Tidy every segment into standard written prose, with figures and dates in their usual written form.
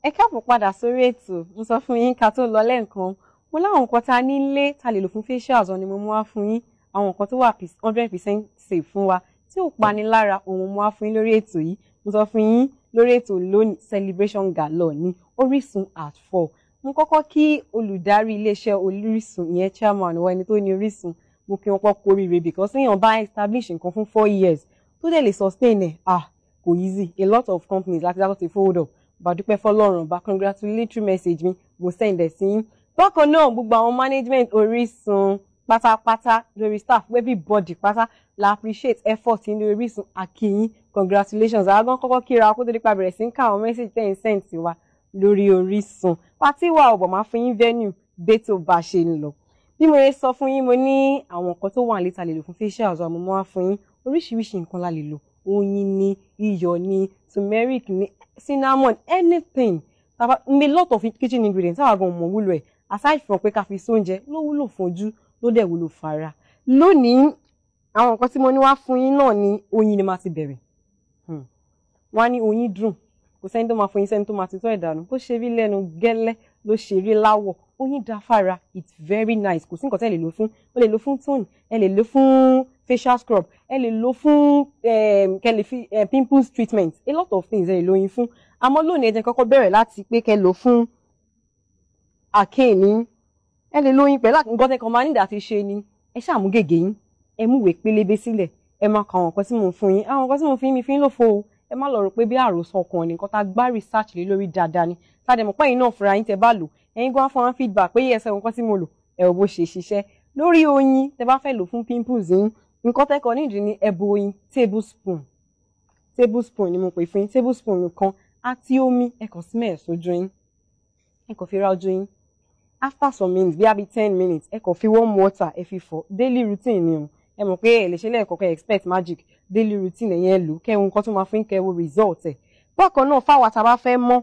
Ẹ káàbọ̀ padà sórí ètò. Mo sọ fún yín ká tó lọ lẹ́ẹ̀kan. Mo láwọn nǹkan tá ní nílé tá lè lò fún facials ni mo mú wá fún yín. Àwọn nǹkan tó wà 100% safe fún wa tí ò pani lára òun mo wá fún yín lórí ètò yìí. Mo sọ fún yín lórí ètò lónìí celebration gala ní Orísun at 4. Mo kọ́kọ́ kí olùdarí iléeṣẹ́ Orísun ìyẹn chairman wa ẹni tó ní Orísun. Mo kí wọn pọ̀ kú oríire because èèyàn bá establish nǹkan fún 4 years tó dẹ̀ lè sustain ẹ̀ kò easy. A lot of companies láti dákọ̀ ti fold up. Bàdúpẹ́ fọlọ́run bá congratulatory message mi mo send ẹ̀ sí yín. Bákan náà gbogbo àwọn management Orísun pátápátá lórí staff everybody pátá la appreciate effort ní Orísun Akiyin congratulations. Àwọn kọ́kọ́ kíra kó tó dípa bẹ̀rẹ̀ sí ń ká àwọn message ten send sí wa lórí Orísun. Pátí wa ọ̀bọ̀ máa fún yín venue dé tó bá ṣe ń lọ. Bí mo yẹ sọ fún yín mo ní àwọn nǹkan tó wà níta lè lò fún facials àmọ́ mo wá fún yín oríṣiríṣi nǹkan la lè lò. Oyin ni, iyọ̀ ni, turmeric ni, cinnamon, anything. A lot of kitchen ingredients táwa gan mọ̀ wúlò ẹ̀. Aside from pé ká fi sóúnjẹ ló wúlò fojú ló dẹ̀ wúlò fara. Lónìí àwọn nǹkan tí mo ní wá fún yín náà ni oyin ni máa ti bẹ̀rẹ̀. Wọ́n á ní oyin dùn. Kò sẹ́ni tó máa fún yín sẹ́ni tó máa ti tọ́ ìdànù. Bó ṣe rí lẹ́nu gẹ́lẹ́ ló ṣe rí láwọ̀. Oyin dá fára. It's very nice. Kò sí nǹkan tẹ́ lè lò fún. O lè lò fún tone. Ẹ lè lò fún facial scrub. Ẹ lè lò fún kẹ́ lè fi pimples treatment. A lot of things ẹ lè lò oyin fún. Àmọ́ lónìí ẹ jẹ́ kọ́kọ́ bẹ̀rẹ̀ láti pé kẹ́ lò fún Akiyin ní. Ẹ lè lò oyin pẹ̀lú nǹkan tẹ́ kan máa nídà ti ṣe ni. Ẹ ṣàmú gègé yín. Ẹ mú ìwé pélébé sílẹ̀. Ẹ máa ka àwọn nǹkan tí mo fún yín. Àwọn nǹkan tí mo fún yín mi fi ń lò fo o. Ẹ má lọ rò pé bí àròsọ ọkàn ni nǹkan tá gbá research lé lórí dáadáa ni. Tá dẹ̀ mọ̀ pé ẹ̀yin náà fúnra yín tẹ́ bá lò. Ẹ̀yin gan fún wọn feedback pé yes nǹkan tí mo lò ẹ ò bó ṣe ṣiṣẹ́. Lórí oyin tẹ́ bá fẹ́ lò fún pimples yín. Nǹkan tẹ́ kàn nídìí ni ẹ bu oyin tablespoon ni mo pè fún yín tablespoon kan àti omi ẹ kàn smell sójú yín. Ẹ kàn fi ra ojú yín. After some minutes bí i 10 minutes ẹ kàn fi warm water ẹ fi fọ̀ daily routine ni o. Ẹ mọ̀ pé ẹ lè ṣe lẹ́ẹ̀kọ̀ọ̀kan expect magic daily routine ẹ̀yẹn lò kẹ́hun nǹkan tó máa fún kẹ́ wo result ẹ̀. Bákan náà fáwọn tá bá fẹ́ mọ́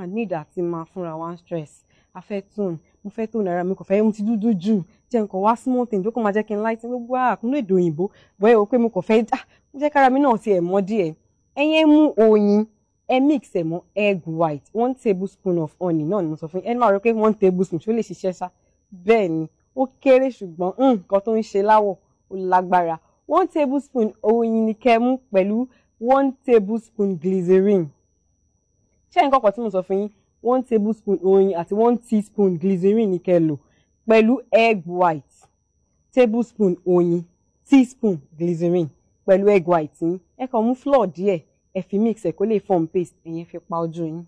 need àti máa fúnra one stress. A fẹ́ tone mo fẹ́ tone ara mi kò fẹ́ mu ti dúdú jù jẹ́ nǹkan wá small thing tó kàn máa jẹ́ kí n light gbogbo àkúnú èdè òyìnbó bọ́ẹ̀ o pé mo kàn fẹ́ mo jẹ́ kára mi náà ti ẹ̀ mọ́ díẹ̀. Ẹ̀yin mú oyin ẹ mix ẹ̀ mọ́ egg white 1 tablespoon of honey náà ni mo sọ fún yín ẹ máa rò pé 1 tablespoon ṣó lè ṣiṣẹ́ ṣá bẹ́ẹ̀ ni ó kéré ṣùgbọ́n nǹkan tó ń ṣe láwọ̀ ó lágbára 1 tablespoon oyin ni kẹ́ mú pẹ̀lú 1 tablespoon glycerin. Ṣé nǹkan kan tí mo sọ fún yín 1 tablespoon oyin àti 1 teaspoon glycerin ni kẹ́ lò pẹ̀lú egg white tablespoon oyin teaspoon glycerin pẹ̀lú egg white yín ẹ kàn mú flour díẹ̀ ẹ fi mix ẹ kó lè form paste ẹ̀yẹn fi pa ojú yín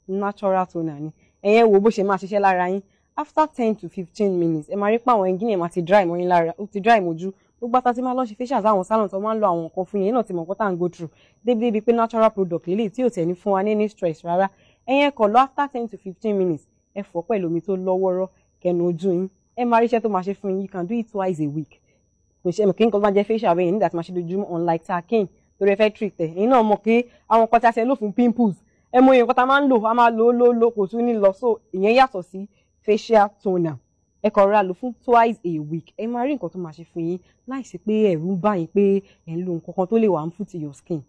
natural toner ni ẹ̀yẹn wo bó ṣe máa ṣiṣẹ́ lára yín after 10 to 15 minutes ẹ máa rí pé àwọn engine ẹ̀ máa ti dry mọ́ yín lára ó ti dry mojú gbogbo ata tí máa lọ ṣe facials àwọn salon tó máa ń lo àwọn nǹkan fún yẹn náà ti mọ̀ nǹkan tá à ń go through débi pé natural product lélẹ̀ tí ò tẹ̀ ní fún wa ní any stress rárá ẹ̀yẹn kàn lọ after 10 to 15 minutes ẹ fọ̀ pẹ̀lú omi tó lọ́wọ́rọ́ kẹnu ojú yín ẹ máa rí iṣẹ́ tó máa ṣe fún yín you can do it twice a week kò ṣe kí nǹkan bá jẹ́ facial bẹ́ẹ̀ nígbà tí máa ṣe lójúmọ́ unlike Akiyin torí ẹ fẹ́ treat ẹ̀ ẹ̀yin náà mọ̀ pé àwọn nǹkan tí a ṣe lò fún pimples ẹ mọ iye nǹkan tá a máa ń lò a máa lò kò tún ní lọ so ìyẹn yàtọ̀ sí facial toner ẹ kàn ra lò fún twice a week ẹ máa rí nǹkan tó máa ṣe fún yín láìsí pé ẹ̀rù ń bá yín pé ẹ̀ ń lo nǹkan kan tó lè wà harmful to your skin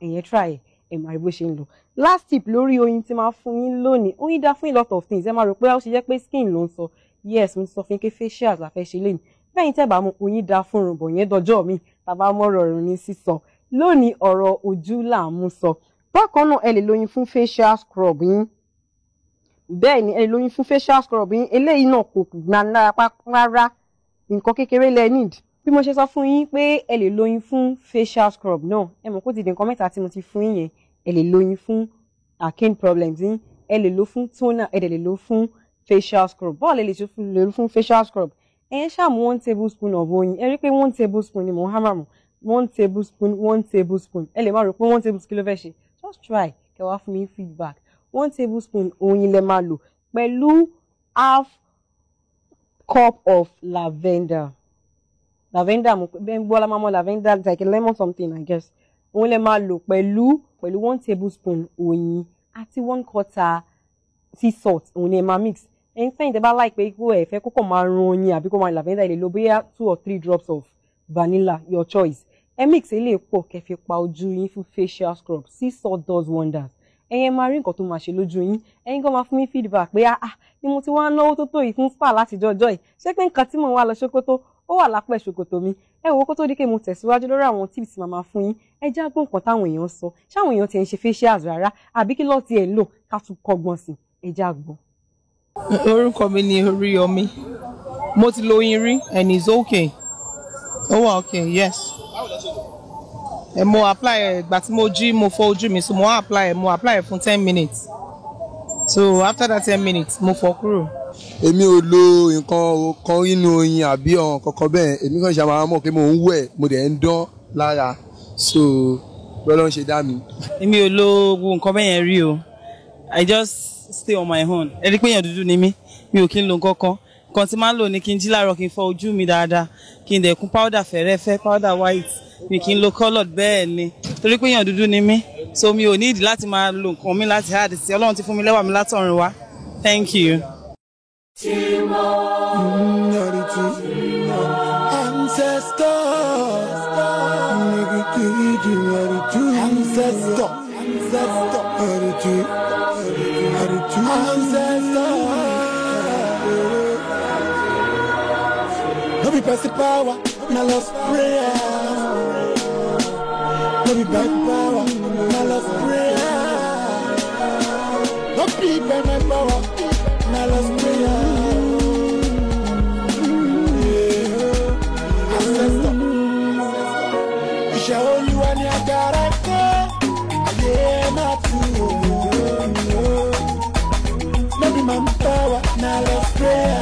ẹ̀yẹn try ẹ máa rí bó ṣe ń lò. Last tip lórí oyin tí máa fún yín lónìí oyin dá fún a lot of things ẹ máa rò pé ó ṣe jẹ́ pé skin ló ń sọ yes mo ti sọ fún yín pé facials la fẹ́ ṣe lẹ́yìn bẹ́ẹ̀ tẹ́ bá mú oyin dá fún rùnbọ̀ yẹn dọjọ́ mi tàbá mọ́rọ̀ ọ̀run ní sísọ lónìí ọ̀rọ̀ ojú là ń mú sọ. Bákan náà ẹ lè lóyin fún facial scrub yín bẹ́ẹ̀ ni ẹ lè lóyin fún facial scrub yín eléyìí náà kò gbà lára rárá nǹkan kékeré lẹ need bí mo ṣe sọ fún yín pé ẹ lè lóyin fún facial scrub náà ẹ mọ̀ kó ti di nǹkan mẹ́ta tí mo ti fún yín yẹn ẹ lè lóyin fún Akiyin problems yín ẹ lè lò fún toner ẹ lè lò fún facial scrub bọ́ọ̀lù ẹ lè lò fún facial scrub ẹ̀yẹn ṣàmú 1 tablespoon of oyin ẹ rí pé 1 tablespoon ni mo ń hammer mu 1 tablespoon ẹ lè má rò pé 1 tablespoon kí ló fẹ́ ṣe just try kẹ́ wá fún mi feedback 1 tablespoon oyin lẹ máa lò pẹ̀lú half cup of lavender mo bẹ́ẹ̀ gbọ́ la máa mọ lavender like a lemon something I guess òun lẹ máa lò pẹ̀lú 1 tablespoon oyin àti 1/4 sea salt òun ni ẹ máa mix ẹ̀yin fẹ́yìn tẹ́ bá like pé kó ẹ fẹ́ kókò máa run oyin àbí kó máa lavender ẹ lè lò bóyá 2 or 3 drops of vanilla your choice ẹ mix ilé pọ̀ kẹ́ fi pa ojú yín fún facial scrub sea salt does wonders ẹ̀yin máa rí nǹkan tó máa ṣe lójú yín ẹ̀yin kan máa fún mi feedback pé ni mo ti wá náwó tó yìí fún spa láti jọjọ́ yìí ṣé pé nǹkan tí mo wá lọ ṣòkòtò ó wà lápẹ̀ ṣòkòtò mi ẹ wo kó tó di pé mo tẹ̀síwájú lórí àwọn tips màmá fún yín ẹ já gbọ́ nǹkan táwọn èèyàn sọ ṣáwọn èèyàn ti ń ṣe facials rárá àbí kí lọ́ọ́ tiẹ̀ lò ká tún kọ́gbọ́n sí ẹ já gbọ́. Orúkọ mi ni Oríyọmí. Mo ti lo oyin rí and it's okay. Ó wà okay, yes. Mo apply ẹ̀ ìgbà tí mo jí mo fọ ojú mi so mo apply ẹ̀ fún 10 minutes. So after that 10 minutes mo fọ kúrò. Èmi ò lo nǹkan kan nínú oyin àbí ọ̀hún kankan bẹ́ẹ̀ èmi kàn ṣe máa mọ̀ pé mo ń wẹ̀ mo dẹ̀ ń dán lára so lọ́lọ́ ń ṣe dá mi. Èmi ò lo gbogbo nǹkan bẹ́ẹ̀ yẹn rí o. I just stay on my own. Ẹ rí pé èèyàn dúdú ni mí mi ò kí ń lo nǹkan kan. Nǹkan tí máa ń lò ní kí n jí láàárọ̀ kí n fọ ojú mi dáadáa kí n dẹ̀ kún powder fẹ́rẹ́fẹ́ powder white mi kí n lo coloured bẹ́ẹ̀ ni torí pé èèyàn dúdú ni mí so mi ò ní ìdí láti máa lo nǹkan mi láti hard sí Ọlọ́run ti fún mi lẹ́wà mi látọ̀run wá. Thank you. No be pass the power, my lost prayer. No be back power, my lost prayer. No be by my power, my lost prayer. Ancestor, Isha Oluwa ni agbára kó, ayé má tú. No be my power, my lost prayer.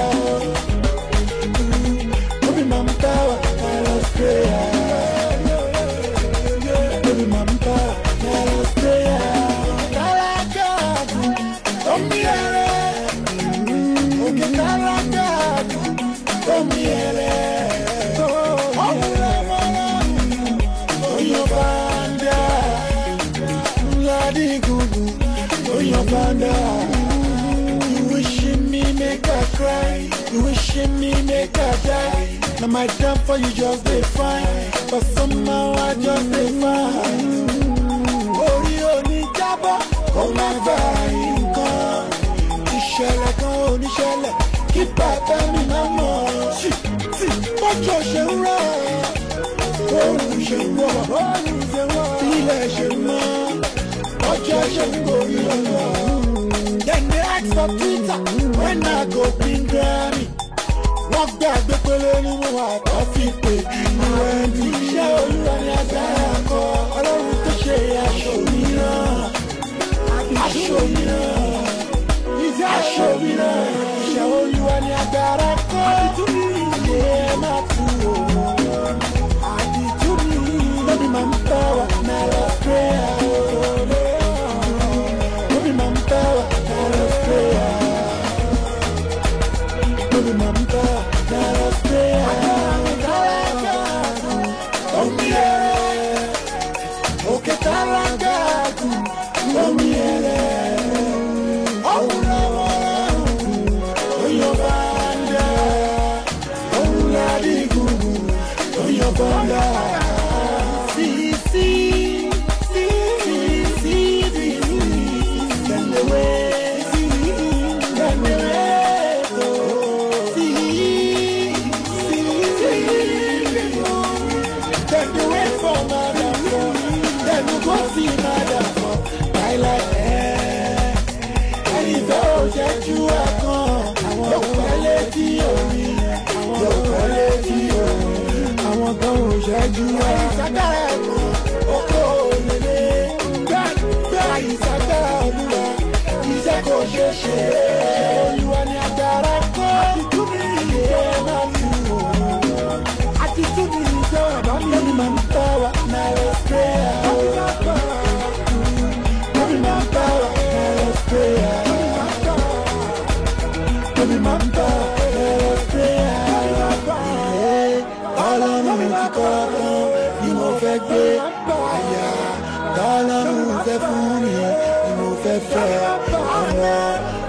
You wishing me make her cry, you wishing me make her die. Now my damn for you just be fine, but somehow I just be fine. Oh, you need jabba, oh my fine God. Ìṣẹ̀lẹ̀ kan ò ní ṣẹlẹ̀, kí bàbá mi máa mọ̀. Bọ́jọ́ ṣe ń rọ̀, oòrùn ṣe ń wọ̀, ilẹ̀ ṣe ń mọ́. Ọjọ́ ṣe ń gorí ọ̀nà. Then they ask for Twitter when I go pin Grammy. Wọ́n gbàgbé pélé nínú àtọ́ fi pè ní Wendy. Iṣẹ́ Olúwa ni agbára kọ, Ọlọ́run tó ṣe aṣọ mìíràn. Aṣọ mìíràn. Aṣọ mìíràn. Iṣẹ́ Olúwa ni agbára kọ. Ilé máa tú o. Àdìtú mi. No be my power, na love prayer.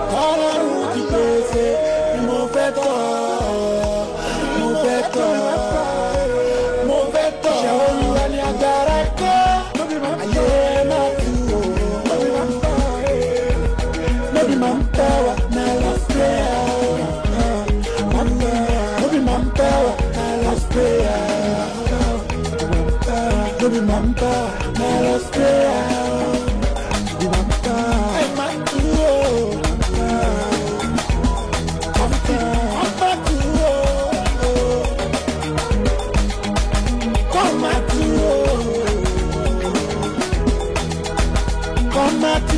All manpower, now lost prayer. No be manpower, now lost prayer. No be manpower, now lost prayer. Hey, man, come back to